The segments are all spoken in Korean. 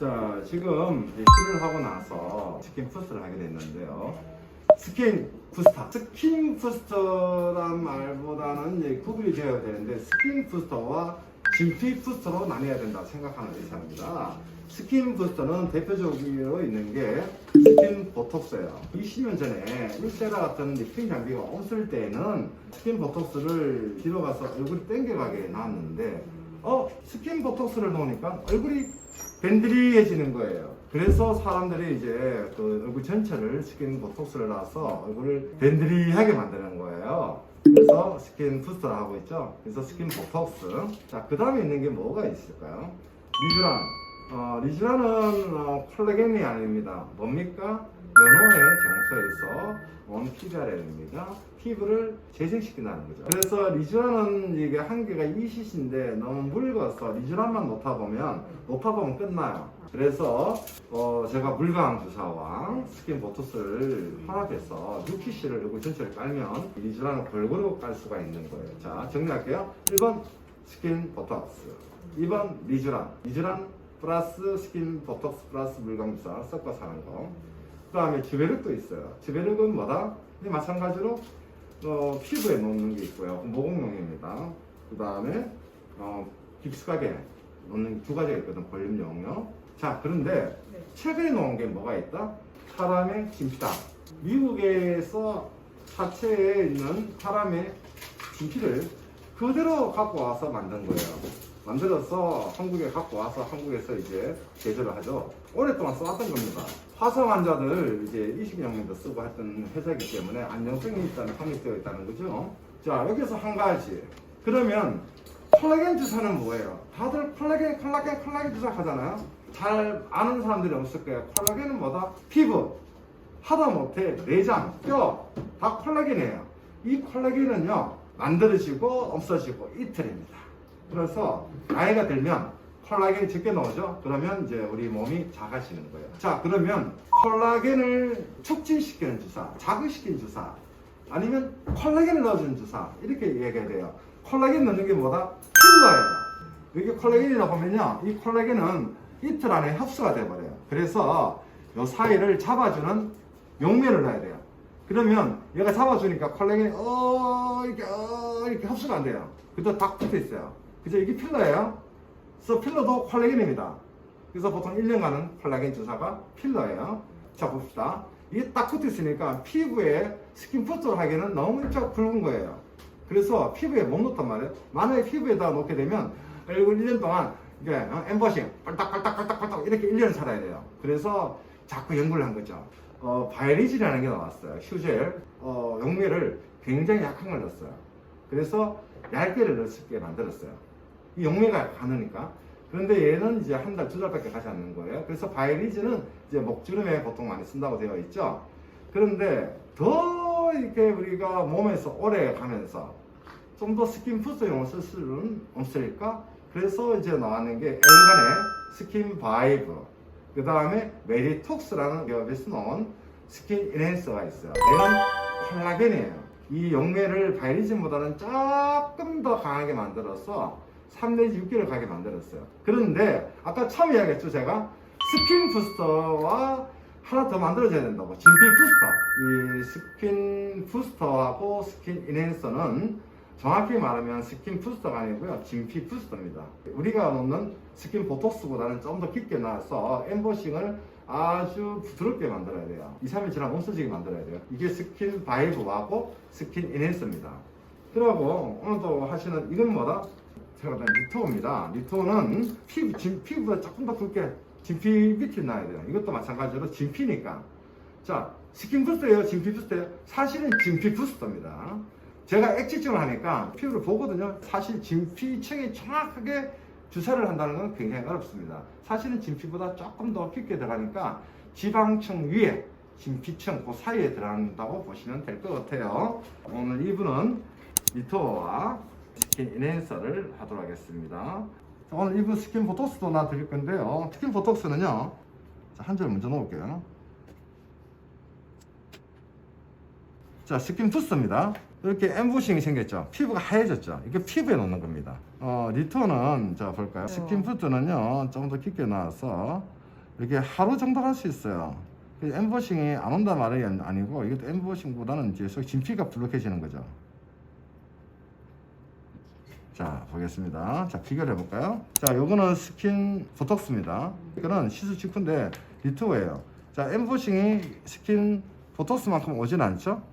자, 지금 실을 하고 나서 스킨 부스터를 하게 됐는데요. 스킨 부스터. 스킨 부스터란 말보다는 이제 구분이 되어야 되는데 스킨 부스터와 진피 부스터로 나뉘어야 된다 생각하는 의사입니다. 스킨 부스터는 대표적으로 있는 게 스킨 보톡스예요. 20년 전에 울세라 같은 리프팅 장비가 없을 때는 스킨 보톡스를 뒤로 가서 얼굴이 땡겨가게 나왔는데 스킨 보톡스를 넣으니까 얼굴이 밴드리해지는 거예요. 그래서 사람들이 이제 그 얼굴 전체를 스킨 보톡스를 놔서 얼굴을 밴드리하게 만드는 거예요. 그래서 스킨 부스터를 하고 있죠. 그래서 스킨 보톡스. 자, 그 다음에 있는 게 뭐가 있을까요? 리쥬란. 리쥬란은 콜라겐이 아닙니다. 뭡니까? 연호의 정서에서 온 PRL입니다. 피부를 재생시킨다는 거죠. 그래서 리쥬란은 이게 한계가 20cm인데 너무 묽어서 리쥬란만 놓다 보면 끝나요. 그래서 제가 물광 주사와 스킨 보톡스를 혼합해서 6PC를 얼굴 전체를 깔면 리쥬란을 골고루 깔 수가 있는 거예요. 자, 정리할게요. 1번 스킨 보톡스, 2번 리쥬란 플러스 스킨 보톡스 플러스 물광 주사 섞어서 하는 거. 그 다음에 지베르도 있어요. 지베르는 뭐다? 마찬가지로 피부에 놓는 게 있고요. 모공용입니다. 그 다음에 깊숙하게 놓는 두 가지가 있거든. 볼륨용요. 자, 그런데 최근에 놓은 게 뭐가 있다? 사람의 진피다. 미국에서 하체에 있는 사람의 진피를 그대로 갖고 와서 만든 거예요. 만들어서 한국에 갖고 와서 한국에서 이제 제조를 하죠. 오랫동안 써왔던 겁니다. 화성 환자들 이제 이식약물도 쓰고 했던 회사이기 때문에 안정성이 있다는 확립되어 있다는 거죠. 자, 여기서 한 가지. 그러면 콜라겐 주사는 뭐예요? 다들 콜라겐 주사 하잖아요. 잘 아는 사람들이 없을 거예요. 콜라겐은 뭐다? 피부, 하다못해 내장, 뼈 다 콜라겐이에요. 이 콜라겐은요 만들어지고 없어지고 이틀입니다. 그래서 나이가 들면 콜라겐이 적게 나오죠. 그러면 이제 우리 몸이 작아지는 거예요. 자, 그러면 콜라겐을 촉진시키는 주사, 자극시키는 주사, 아니면 콜라겐을 넣어주는 주사, 이렇게 얘기해야 돼요. 콜라겐 넣는 게 뭐다? 필러예요. 여기 콜라겐이라 보면요, 이 콜라겐은 이틀 안에 흡수가 돼버려요. 그래서 이 사이를 잡아주는 용매를 넣어야 돼요. 그러면 얘가 잡아주니까 콜라겐이 이렇게 흡수가 안 돼요. 그래도 딱 붙어 있어요. 그죠? 이게 필러예요. 그래서 필러도 콜라겐입니다. 그래서 보통 1년간은 콜라겐 주사가 필러예요. 자, 봅시다. 이게 딱 붙어 있으니까 피부에 스킨 부스터를 하기에는 너무 굵은 거예요. 그래서 피부에 못 놓단 말이에요. 만약에 피부에다 놓게 되면 얼굴 1년 동안 이게 엠버싱 빨딱빨딱 이렇게 1년을 살아야 돼요. 그래서 자꾸 연구를 한 거죠. 바이리질이라는 게 나왔어요. 휴젤 용매를 굉장히 약한 걸 넣었어요. 그래서 얇게를 넣을 수 있게 만들었어요. 이 용매가 가느니까. 그런데 얘는 이제 한 달, 두 달밖에 가지 않는 거예요. 그래서 바이리즈는 이제 목주름에 보통 많이 쓴다고 되어 있죠. 그런데 더 이렇게 우리가 몸에서 오래 가면서 좀 더 스킨 부스터용을 쓸 수는 없을까? 그래서 이제 나왔는 게 엘간의 스킨 바이브, 그 다음에 메리톡스라는 기업에서 나온 스킨 인핸서가 있어요. 얘는 콜라겐이에요. 이 용매를 바이리진보다는 조금 더 강하게 만들어서 3 내지 6개월 가게 만들었어요. 그런데 아까 처음 이야기했죠, 제가 스킨 부스터와 하나 더 만들어줘야 된다고. 진피 부스터. 이 스킨 부스터하고 스킨 인핸서는 정확히 말하면 스킨 부스터가 아니고요, 진피 부스터입니다. 우리가 놓는 스킨 보톡스보다는 좀 더 깊게 나와서 엠보싱을 아주 부드럽게 만들어야 돼요. 2, 3일 지나면 없어지게 만들어야 돼요. 이게 스킨 바이브하고 스킨 인핸서입니다. 그리고 오늘도 하시는 이건 뭐다? 제가 리토입니다. 리토는 피부보다 조금 더 굵게 진피 밑에 놔야 돼요. 이것도 마찬가지로 진피니까. 자, 스킨 부스터예요? 진피 부스터예요? 사실은 진피 부스터입니다. 제가 액지증을 하니까 피부를 보거든요. 사실 진피층이 정확하게 주사를 한다는 건 굉장히 어렵습니다. 사실은 진피보다 조금 더 깊게 들어가니까 지방층 위에 진피층 그 사이에 들어간다고 보시면 될 것 같아요. 오늘 2부는 리토와 스킨 인핸서를 하도록 하겠습니다. 오늘 2부 스킨 보톡스도 나 드릴 건데요. 스킨 보톡스는요, 한 줄 먼저 넣을게요. 자, 스킨 부스터입니다. 이렇게 엠보싱이 생겼죠. 피부가 하얘졌죠. 이게 피부에 놓는 겁니다. 리토는 자 볼까요? 스킨 부스터는요 좀 더 깊게 나와서 이게 하루 정도 할 수 있어요. 엠보싱이 안 온다 말이 아니고 이것도 엠보싱보다는 이제 소위 진피가 불룩해지는 거죠. 자, 보겠습니다. 자, 비교를 해볼까요? 자, 요거는 스킨 보톡스입니다. 이거는 시술 직후인데 리투어예요. 자, 엠보싱이 스킨 보톡스만큼 오진 않죠?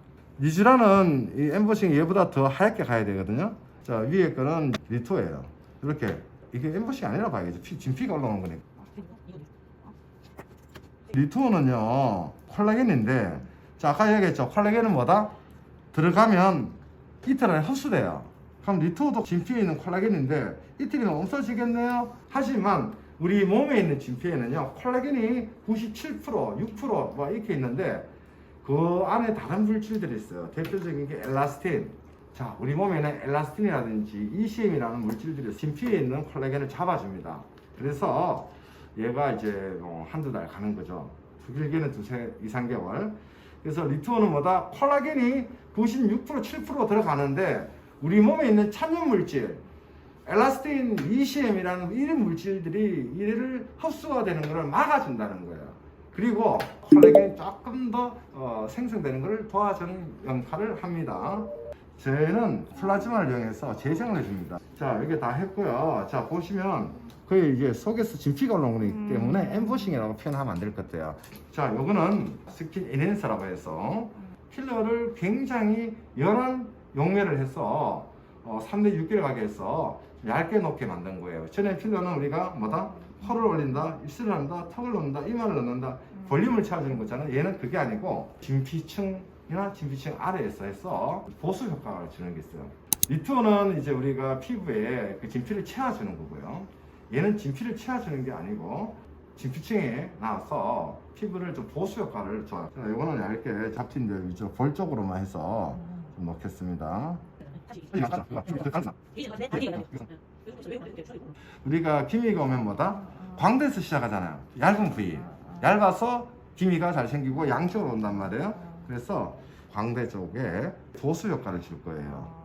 니쥬라는 이 엠보싱이 얘보다 더 하얗게 가야 되거든요. 자, 위에 거는 리투어예요. 이렇게 이게 엠보싱이 아니라 봐야겠죠. 진피가 올라오는 거니까. 리투어는요 콜라겐인데, 자, 아까 얘기했죠. 콜라겐은 뭐다? 들어가면 이틀 안에 흡수돼요. 그럼 리투어도 진피에 있는 콜라겐인데 이틀이면 없어지겠네요. 하지만 우리 몸에 있는 진피에는요 콜라겐이 97%, 6% 뭐 이렇게 있는데 그 안에 다른 물질들이 있어요. 대표적인 게 엘라스틴. 자, 우리 몸에는 엘라스틴이라든지 ECM이라는 물질들이 진피에 있는 콜라겐을 잡아줍니다. 그래서 얘가 이제 한두 달 가는 거죠. 길게는 2-3개월. 그래서 리투어는 뭐다? 콜라겐이 96%, 7% 들어가는데 우리 몸에 있는 천연 물질, 엘라스틴, ECM이라는 이런 물질들이 이를 흡수가 되는 것을 막아준다는 거예요. 그리고 콜라겐이 조금 더 생성되는 것을 도와주는 역할을 합니다. 저희는 플라즈마를 이용해서 재생을 해줍니다. 자, 이게 다 했고요. 자, 보시면 거의 이제 속에서 진피가 올라오기 때문에 엠보싱이라고 표현하면 안 될 것 같아요. 자, 요거는 스킨 인핸서라고 해서 필러를 굉장히 연한 용매를 해서 3대 6개를 가게 해서 얇게 녹게 만든 거예요. 전에 필러는 우리가 뭐다? 혀를 올린다, 입술을 한다, 턱을 넣는다, 이마를 넣는다, 볼륨을 채워주는 거잖아요. 얘는 그게 아니고 진피층이나 진피층 아래에서 해서 보수 효과를 주는 게 있어요. 리투어는 이제 우리가 피부에 그 진피를 채워주는 거고요. 얘는 진피를 채워주는 게 아니고 진피층에 나와서 피부를 좀 보수 효과를 줘요. 자, 이거는 얇게 잡티인데 이쪽 볼 쪽으로만 해서 좀 넣겠습니다. 우리가 기미가 오면 뭐다? 광대에서 시작하잖아요. 얇은 부위. 얇아서 기미가 잘 생기고 양쪽으로 온단 말이에요. 그래서 광대 쪽에 보수 효과를 줄 거예요.